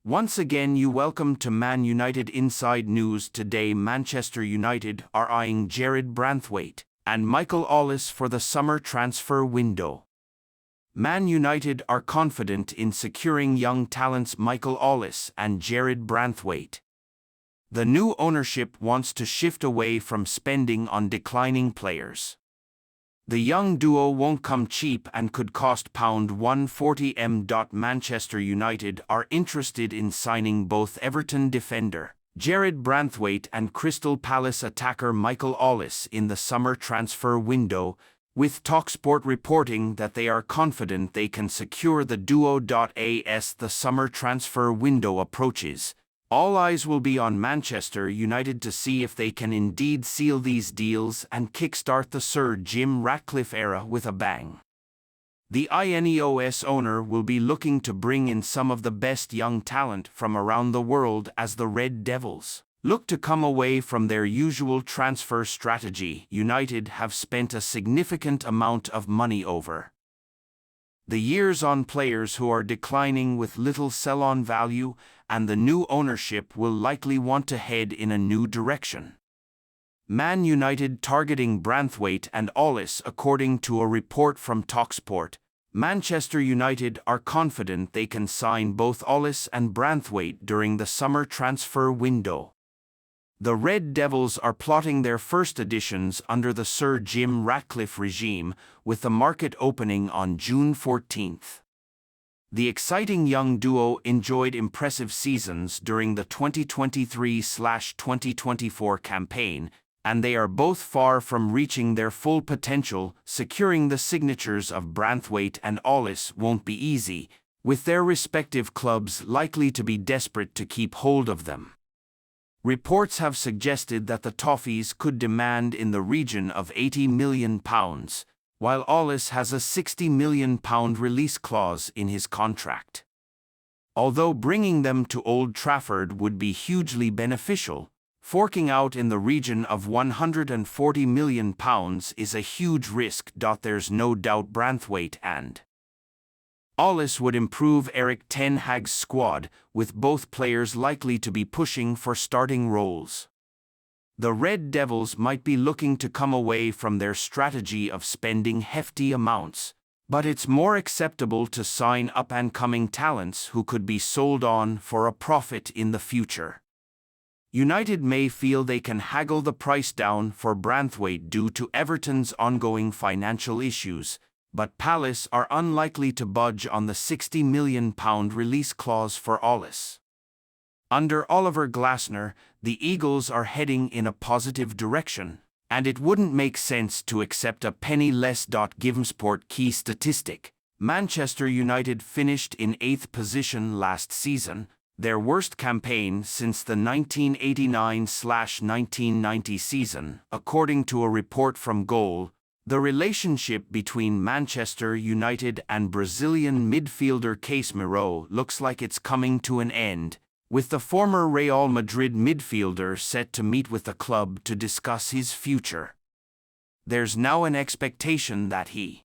Once again you welcome to Man United Inside News. Today Manchester United are eyeing Jared Branthwaite and Michael Ollis for the summer transfer window. Man United are confident in securing young talents Michael Ollis and Jared Branthwaite. The new ownership wants to shift away from spending on declining players. The young duo won't come cheap and could cost £140m. Manchester United are interested in signing both Everton defender Jared Branthwaite and Crystal Palace attacker Michael Ollis in the summer transfer window, with TalkSport reporting that they are confident they can secure the duo. As the summer transfer window approaches, all eyes will be on Manchester United to see if they can indeed seal these deals and kickstart the Sir Jim Ratcliffe era with a bang. The INEOS owner will be looking to bring in some of the best young talent from around the world as the Red Devils look to come away from their usual transfer strategy United have spent a significant amount of money over the years on players who are declining with little sell-on value, and the new ownership will likely want to head in a new direction. Man United targeting Branthwaite and Ollis. According to a report from TalkSport, Manchester United are confident they can sign both Ollis and Branthwaite during the summer transfer window. The Red Devils are plotting their first additions under the Sir Jim Ratcliffe regime, with the market opening on June 14. The exciting young duo enjoyed impressive seasons during the 2023/2024 campaign, and they are both far from reaching their full potential. Securing the signatures of Branthwaite and Ollis won't be easy, with their respective clubs likely to be desperate to keep hold of them. Reports have suggested that the Toffees could demand in the region of £80 million, while Ollis has a £60 million release clause in his contract. Although bringing them to Old Trafford would be hugely beneficial, forking out in the region of £140 million is a huge risk. There's no doubt Branthwaite and Ollis would improve Erik ten Hag's squad, with both players likely to be pushing for starting roles. The Red Devils might be looking to come away from their strategy of spending hefty amounts, but it's more acceptable to sign up-and-coming talents who could be sold on for a profit in the future. United may feel they can haggle the price down for Branthwaite due to Everton's ongoing financial issues, but Palace are unlikely to budge on the £60 million release clause for Ollis. Under Oliver Glasner, the Eagles are heading in a positive direction, and it wouldn't make sense to accept a penny less. Givesport key statistic: Manchester United finished in 8th position last season, their worst campaign since the 1989/1990 season, according to a report from Goal. The relationship between Manchester United and Brazilian midfielder Casemiro looks like it's coming to an end, with the former Real Madrid midfielder set to meet with the club to discuss his future. There's now an expectation that he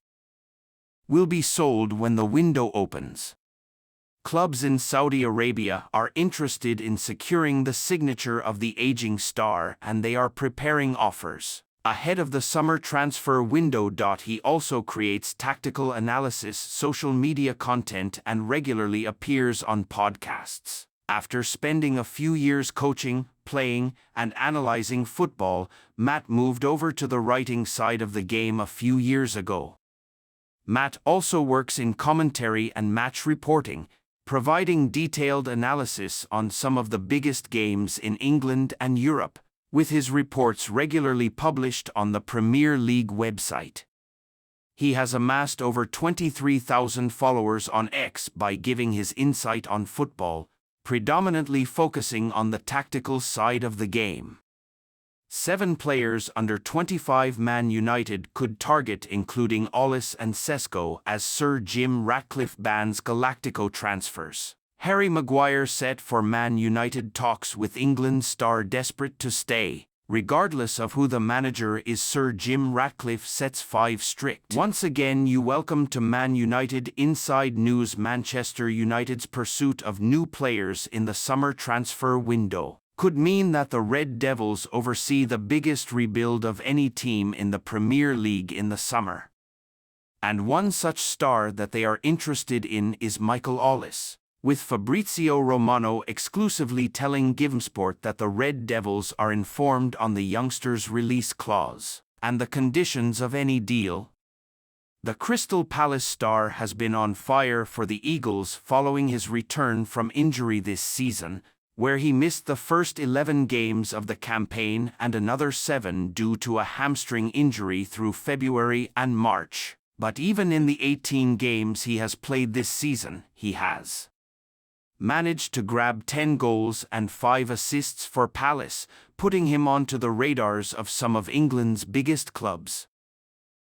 will be sold when the window opens. Clubs in Saudi Arabia are interested in securing the signature of the aging star, and they are preparing offers ahead of the summer transfer window. He also creates tactical analysis, social media content, and regularly appears on podcasts. After spending a few years coaching, playing, and analyzing football, Matt moved over to the writing side of the game a few years ago. Matt also works in commentary and match reporting, providing detailed analysis on some of the biggest games in England and Europe, with his reports regularly published on the Premier League website. He has amassed over 23,000 followers on X by giving his insight on football, predominantly focusing on the tactical side of the game. 7 players under 25 Man United could target, including Ollis and Sesko, as Sir Jim Ratcliffe bans Galactico transfers. Harry Maguire set for Man United. Talks with England star desperate to stay. Regardless of who the manager is, Sir Jim Ratcliffe sets 5 strict. Once again, you welcome to Man United Inside News. Manchester United's pursuit of new players in the summer transfer window could mean that the Red Devils oversee the biggest rebuild of any team in the Premier League in the summer. And one such star that they are interested in is Michael Ollis, with Fabrizio Romano exclusively telling GivenSport that the Red Devils are informed on the youngster's release clause and the conditions of any deal. The Crystal Palace star has been on fire for the Eagles following his return from injury this season, where he missed the first 11 games of the campaign and another 7 due to a hamstring injury through February and March. But even in the 18 games he has played this season, he has managed to grab 10 goals and 5 assists for Palace, putting him onto the radars of some of England's biggest clubs.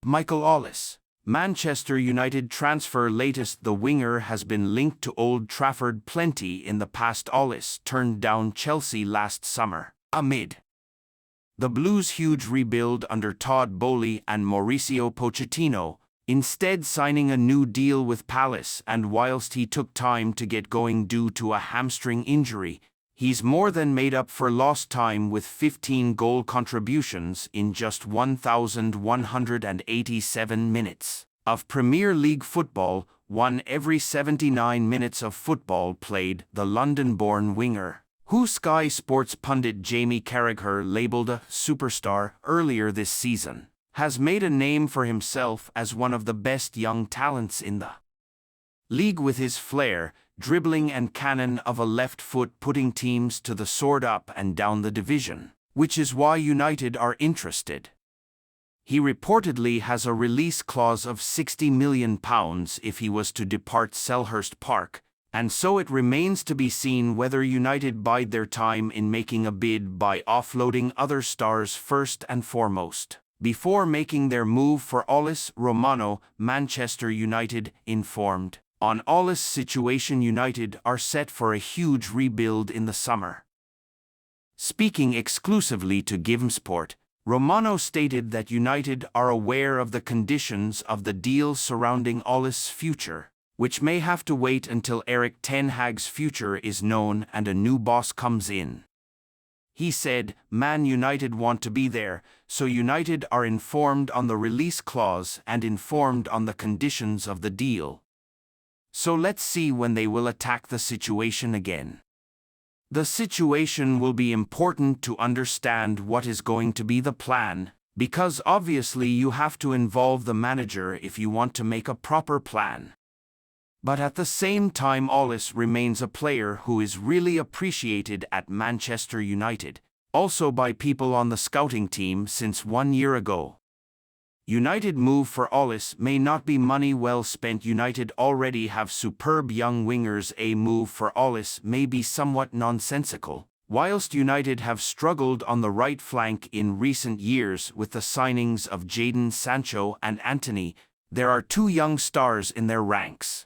Michael Ollis, Manchester United transfer latest. The winger has been linked to Old Trafford plenty in the past. Ollis turned down Chelsea last summer, amid the Blues' huge rebuild under Todd Boehly and Mauricio Pochettino, instead signing a new deal with Palace. And whilst he took time to get going due to a hamstring injury, he's more than made up for lost time with 15 goal contributions in just 1,187 minutes of Premier League football, 1 every 79 minutes of football played. The London-born winger, who Sky Sports pundit Jamie Carragher labelled a superstar earlier this season, has made a name for himself as one of the best young talents in the league, with his flair, dribbling and cannon of a left foot putting teams to the sword up and down the division, which is why United are interested. He reportedly has a release clause of £60 million if he was to depart Selhurst Park, and so it remains to be seen whether United bide their time in making a bid by offloading other stars first and foremost, before making their move for Ollis. Romano, Manchester United, informed on Ollis' situation. United are set for a huge rebuild in the summer. Speaking exclusively to GivenSport, Romano stated that United are aware of the conditions of the deal surrounding Ollis' future, which may have to wait until Erik ten Hag's future is known and a new boss comes in. He said, "Man United want to be there, so United are informed on the release clause and informed on the conditions of the deal. So let's see when they will attack the situation again. The situation will be important to understand what is going to be the plan, because obviously you have to involve the manager if you want to make a proper plan. But at the same time, Ollis remains a player who is really appreciated at Manchester United, also by people on the scouting team since 1 year ago. United move for Ollis may not be money well spent. United already have superb young wingers. A move for Ollis may be somewhat nonsensical. Whilst United have struggled on the right flank in recent years with the signings of Jadon Sancho and Antony, there are 2 young stars in their ranks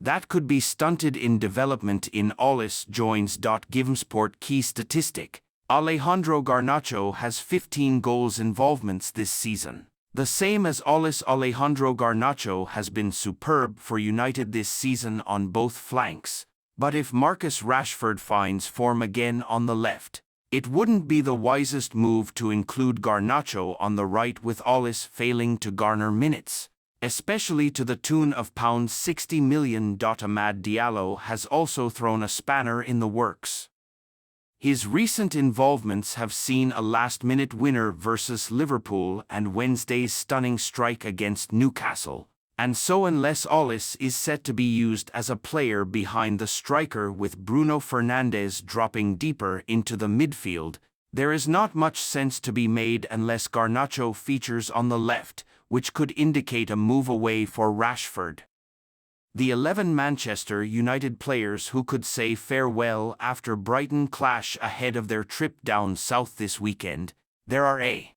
that could be stunted in development. In Ollis joins. GivenSport key statistic: Alejandro Garnacho has 15 goals involvements this season. The same as Ollis. Alejandro Garnacho has been superb for United this season on both flanks, but if Marcus Rashford finds form again on the left, it wouldn't be the wisest move to include Garnacho on the right, with Ollis failing to garner minutes, especially to the tune of £60 million. Amad Diallo has also thrown a spanner in the works. His recent involvements have seen a last-minute winner versus Liverpool and Wednesday's stunning strike against Newcastle, and so unless Ollis is set to be used as a player behind the striker with Bruno Fernandes dropping deeper into the midfield, there is not much sense to be made unless Garnacho features on the left, which could indicate a move away for Rashford. The 11 Manchester United players who could say farewell after Brighton clash ahead of their trip down south this weekend. There are a